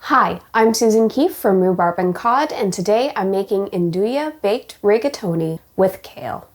Hi, I'm Susan Keefe from Rhubarb and Cod, and today I'm making nduja baked rigatoni with kale.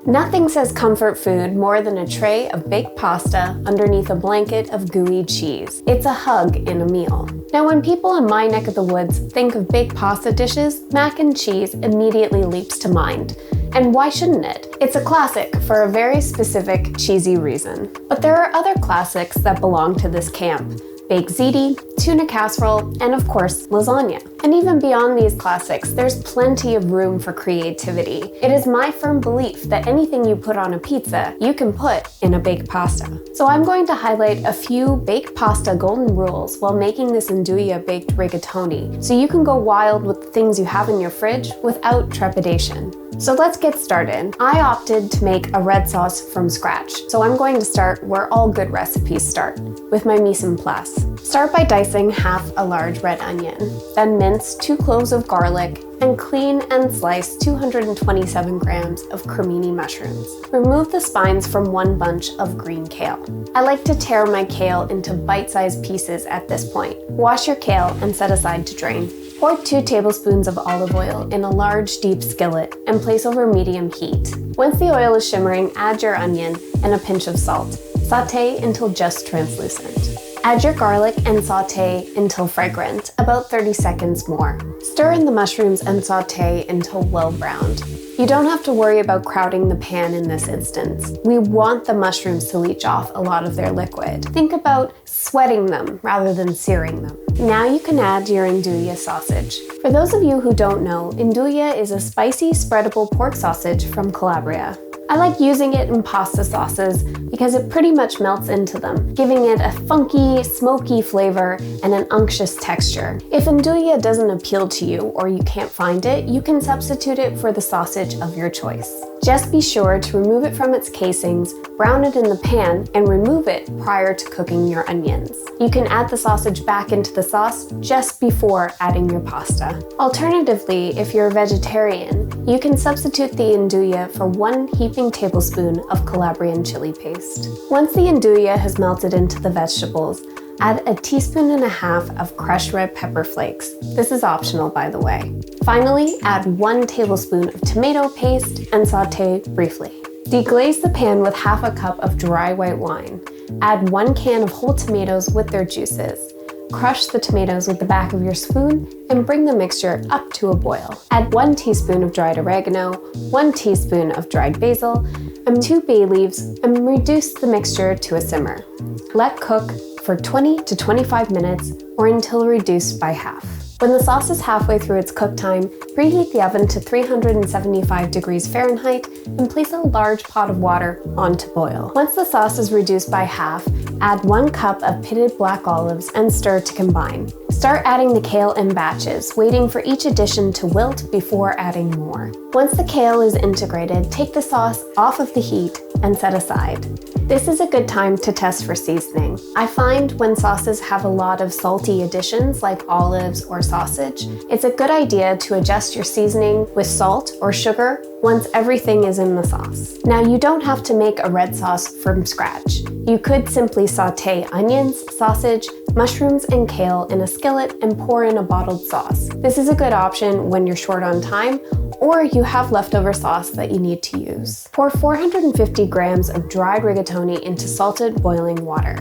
Nothing says comfort food more than a tray of baked pasta underneath a blanket of gooey cheese. It's a hug in a meal. Now, when people in my neck of the woods think of baked pasta dishes, mac and cheese immediately leaps to mind. And why shouldn't it? It's a classic for a very specific cheesy reason. But there are other classics that belong to this camp. Baked ziti, tuna casserole, and of course, lasagna. And even beyond these classics, there's plenty of room for creativity. It is my firm belief that anything you put on a pizza, you can put in a baked pasta. So I'm going to highlight a few baked pasta golden rules while making this nduja baked rigatoni, so you can go wild with the things you have in your fridge without trepidation. So let's get started. I opted to make a red sauce from scratch, so I'm going to start where all good recipes start, with my mise en place. Start by dicing half a large red onion, then mince 2 cloves of garlic, and clean and slice 227 grams of cremini mushrooms. Remove the spines from 1 bunch of green kale. I like to tear my kale into bite-sized pieces at this point. Wash your kale and set aside to drain. Pour 2 tablespoons of olive oil in a large, deep skillet and place over medium heat. Once the oil is shimmering, add your onion and a pinch of salt. Sauté until just translucent. Add your garlic and sauté until fragrant, about 30 seconds more. Stir in the mushrooms and sauté until well browned. You don't have to worry about crowding the pan in this instance. We want the mushrooms to leach off a lot of their liquid. Think about sweating them rather than searing them. Now you can add your nduja sausage. For those of you who don't know, nduja is a spicy, spreadable pork sausage from Calabria. I like using it in pasta sauces because it pretty much melts into them, giving it a funky, smoky flavor and an unctuous texture. If nduja doesn't appeal to you or you can't find it, you can substitute it for the sausage of your choice. Just be sure to remove it from its casings, brown it in the pan, and remove it prior to cooking your onions. You can add the sausage back into the sauce just before adding your pasta. Alternatively, if you're a vegetarian, you can substitute the nduja for 1 heaping tablespoon of Calabrian chili paste. Once the nduja has melted into the vegetables, add a 1.5 teaspoons of crushed red pepper flakes. This is optional, by the way. Finally, add 1 tablespoon of tomato paste and sauté briefly. Deglaze the pan with half a cup of dry white wine. Add 1 can of whole tomatoes with their juices. Crush the tomatoes with the back of your spoon and bring the mixture up to a boil. Add 1 teaspoon of dried oregano, 1 teaspoon of dried basil, and 2 bay leaves, and reduce the mixture to a simmer. Let cook for 20 to 25 minutes or until reduced by half. When the sauce is halfway through its cook time, preheat the oven to 375 degrees Fahrenheit and place a large pot of water on to boil. Once the sauce is reduced by half, add 1 cup of pitted black olives and stir to combine. Start adding the kale in batches, waiting for each addition to wilt before adding more. Once the kale is integrated, take the sauce off of the heat and set aside. This is a good time to test for seasoning. I find when sauces have a lot of salty additions like olives or sausage, it's a good idea to adjust your seasoning with salt or sugar once everything is in the sauce. Now, you don't have to make a red sauce from scratch. You could simply sauté onions, sausage, mushrooms, and kale in a skillet and pour in a bottled sauce. This is a good option when you're short on time or you have leftover sauce that you need to use. Pour 450 grams of dried rigatoni into salted boiling water.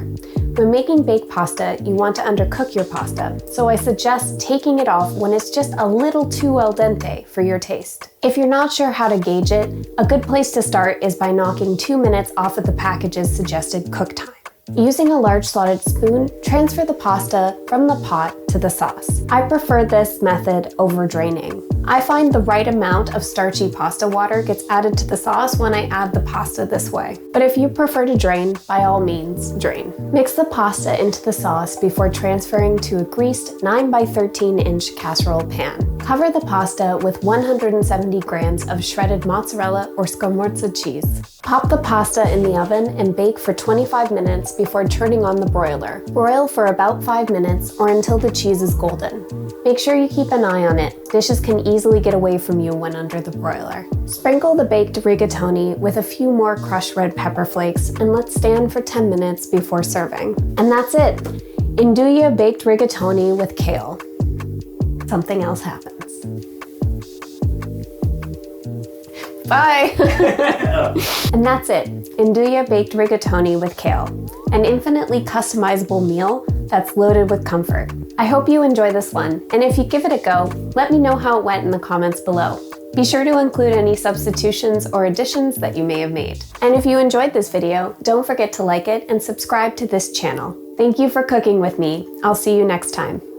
When making baked pasta, you want to undercook your pasta, so I suggest taking it off when it's just a little too al dente for your taste. If you're not sure how to gauge it, a good place to start is by knocking 2 minutes off of the package's suggested cook time. Using a large slotted spoon, transfer the pasta from the pot to the sauce. I prefer this method over draining. I find the right amount of starchy pasta water gets added to the sauce when I add the pasta this way. But if you prefer to drain, by all means, drain. Mix the pasta into the sauce before transferring to a greased 9 by 13 inch casserole pan. Cover the pasta with 170 grams of shredded mozzarella or scamorza cheese. Pop the pasta in the oven and bake for 25 minutes before turning on the broiler. Broil for about 5 minutes or until the cheese is golden. Make sure you keep an eye on it. Dishes can easily get away from you when under the broiler. Sprinkle the baked rigatoni with a few more crushed red pepper flakes and let stand for 10 minutes before serving. And that's it! Nduja baked rigatoni with kale. Something else happens. Bye! And that's it. Nduja baked rigatoni with kale. An infinitely customizable meal that's loaded with comfort. I hope you enjoy this one, and if you give it a go, let me know how it went in the comments below. Be sure to include any substitutions or additions that you may have made. And if you enjoyed this video, don't forget to like it and subscribe to this channel. Thank you for cooking with me. I'll see you next time.